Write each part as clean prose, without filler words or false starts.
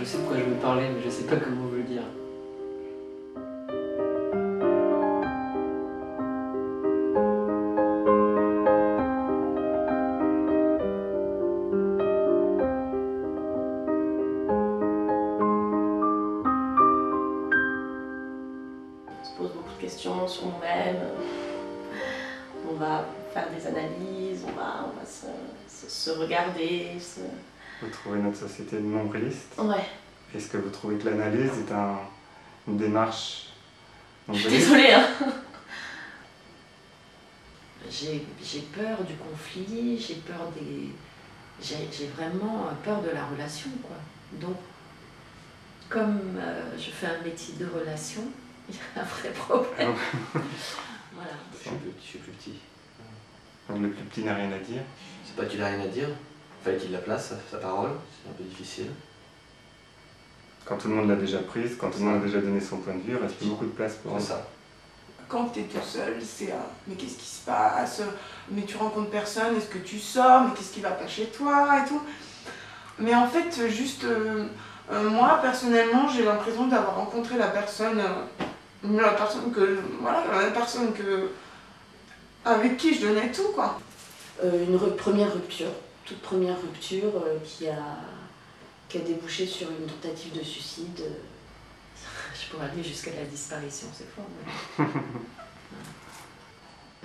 je sais de quoi je veux parler, mais je sais pas comment vous le dire. On se pose beaucoup de questions sur nous-mêmes. On va faire des analyses, on va se regarder. Vous trouvez notre société nombriliste? Ouais. Est-ce que vous trouvez que l'analyse est une démarche nombriliste? Je suis désolée, hein. J'ai peur du conflit, j'ai peur des... J'ai vraiment peur de la relation, quoi. Donc, comme je fais un métier de relation, il y a un vrai problème. Voilà. Je suis plus petit. Donc le plus petit n'a rien à dire? C'est pas qu'il a rien à dire, il fallait qu'il la place, sa parole, c'est un peu difficile. Quand tout le monde l'a déjà prise, quand tout le monde a déjà donné son point de vue, il reste plus beaucoup de place pour C'est ça. Quand tu es tout seul, c'est mais qu'est-ce qui se passe? Mais tu rencontres personne, est-ce que tu sors? Mais qu'est-ce qui va pas chez toi et tout? Mais en fait, juste moi personnellement, j'ai l'impression d'avoir rencontré la personne avec qui je donnais tout, quoi. Première rupture, toute première rupture qui a débouché sur une tentative de suicide. Je pourrais aller jusqu'à la disparition, c'est fort. Mais...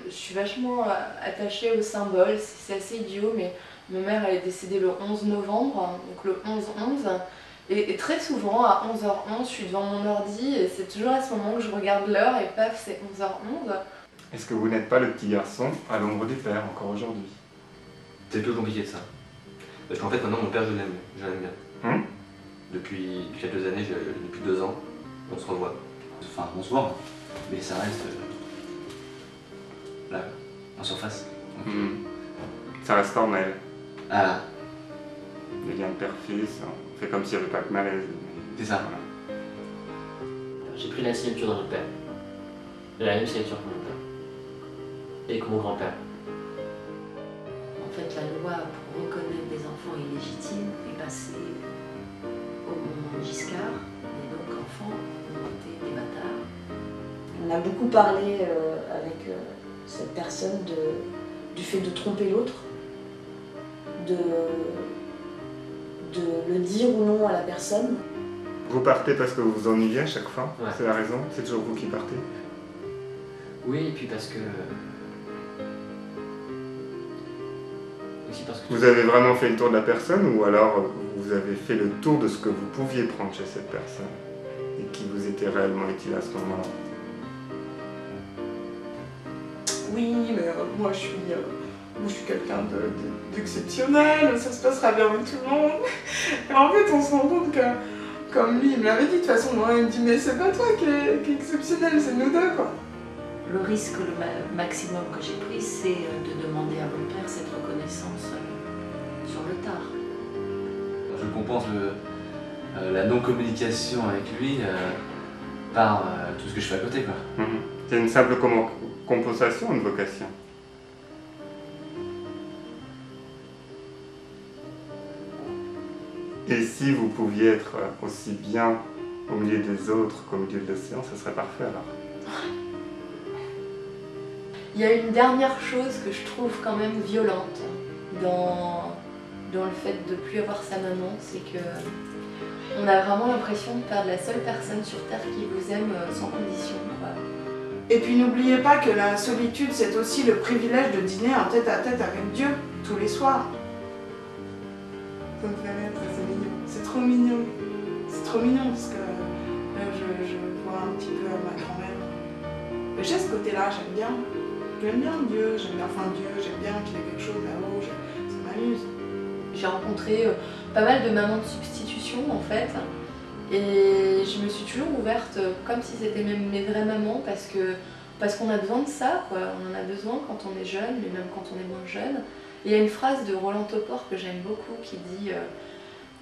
Je suis vachement attachée au symbole, c'est assez idiot, mais ma mère elle est décédée le 11 novembre, donc le 11-11. Et très souvent, à 11h11, je suis devant mon ordi et c'est toujours à ce moment que je regarde l'heure et paf, c'est 11h11. Est-ce que vous n'êtes pas le petit garçon à l'ombre du père encore aujourd'hui? C'est plus compliqué que ça. Parce qu'en fait, maintenant, mon père, je l'aime bien. Depuis quelques années, depuis 2 ans, on se revoit. Enfin, on se voit, mais ça reste là, en surface. Ça reste formel. Ah, Les liens de père-fils, on fait comme s'il n'y avait pas de malaise. c'est ça. Voilà. J'ai pris la signature de mon père. J'ai la même signature que mon père. Et que mon grand-père. En fait, la loi pour reconnaître des enfants illégitimes est passée au moment Giscard, et donc enfants ont été des bâtards. On a beaucoup parlé avec cette personne du fait de tromper l'autre, de le dire ou non à la personne. Vous partez parce que vous vous ennuyez à chaque fois? Ouais. C'est la raison? C'est toujours vous qui partez? Oui, et puis parce que... Aussi parce que... Vous avez vraiment fait le tour de la personne ou alors vous avez fait le tour de ce que vous pouviez prendre chez cette personne et qui vous était réellement utile à ce moment-là? Oui, mais moi je suis quelqu'un d'exceptionnel, ça se passera bien avec tout le monde. Et en fait, on se rend compte que, comme lui, il me l'avait dit de toute façon, moi, il me dit, mais c'est pas toi qui est exceptionnel, c'est nous deux, quoi. Le risque, le maximum que j'ai pris, c'est de demander à mon père cette reconnaissance sur le tard. Je compense la non-communication avec lui par tout ce que je fais à côté, quoi. C'est une simple compensation ou une vocation? Et si vous pouviez être aussi bien au milieu des autres qu'au milieu de l'océan, ça serait parfait alors? Il y a une dernière chose que je trouve quand même violente dans le fait de ne plus avoir sa maman, c'est que on a vraiment l'impression de perdre la seule personne sur Terre qui vous aime sans condition, quoi. Et puis n'oubliez pas que la solitude, c'est aussi le privilège de dîner en tête-à-tête avec Dieu, tous les soirs. Ça me fait rire, c'est mignon. C'est trop mignon. C'est trop mignon parce que je vois un petit peu ma grand-mère. Mais j'ai ce côté-là, j'aime bien. J'aime bien Dieu, j'aime bien qu'il y ait quelque chose là-haut, ça m'amuse. J'ai rencontré pas mal de mamans de substitution en fait, et je me suis toujours ouverte comme si c'était mes vraies mamans parce qu'on a besoin de ça, quoi. On en a besoin quand on est jeune, mais même quand on est moins jeune. Et il y a une phrase de Roland Topor que j'aime beaucoup qui dit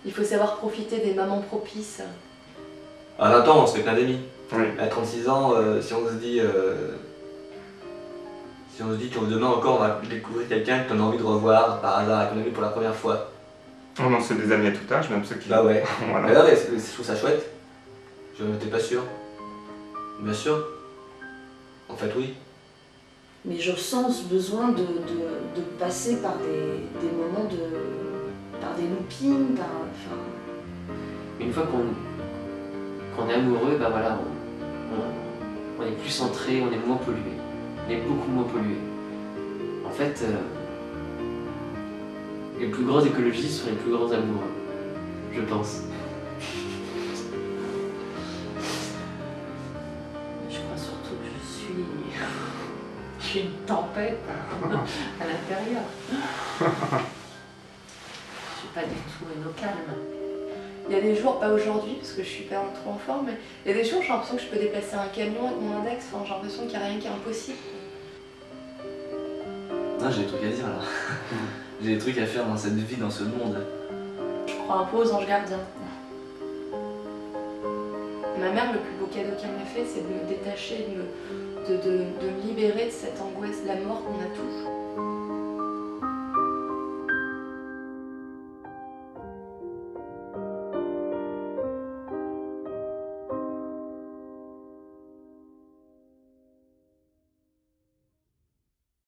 il faut savoir profiter des mamans propices. À 20 ans, on se fait plein d'amis. Oui. À 36 ans, si on se dit que demain encore on va découvrir quelqu'un que tu as envie de revoir par hasard et qu'on a vu pour la première fois, Oh non, c'est des amis à tout âge, même ceux qui... Bah ouais. Voilà. Mais non, mais je trouve ça chouette. Je n'étais pas sûr. Bien sûr. En fait, oui. Mais je sens ce besoin de passer par des moments par des loopings, enfin... Une fois qu'on est amoureux, bah voilà, on est plus centré, on est moins pollué. On est beaucoup moins pollué. En fait, les plus grands écologistes sont les plus grands amoureux, je pense. Je crois surtout que je suis une tempête à l'intérieur. Je suis pas du tout au calme. Il y a des jours, pas aujourd'hui parce que je suis pas trop en forme, mais il y a des jours j'ai l'impression que je peux déplacer un camion avec mon index, enfin, j'ai l'impression qu'il n'y a rien qui est impossible. Non, j'ai des trucs à dire là. J'ai des trucs à faire dans cette vie, dans ce monde. Je crois un peu aux anges gardiens. Ma mère, le plus beau cadeau qu'elle m'a fait, c'est de me détacher, de me libérer de cette angoisse de la mort qu'on a tous.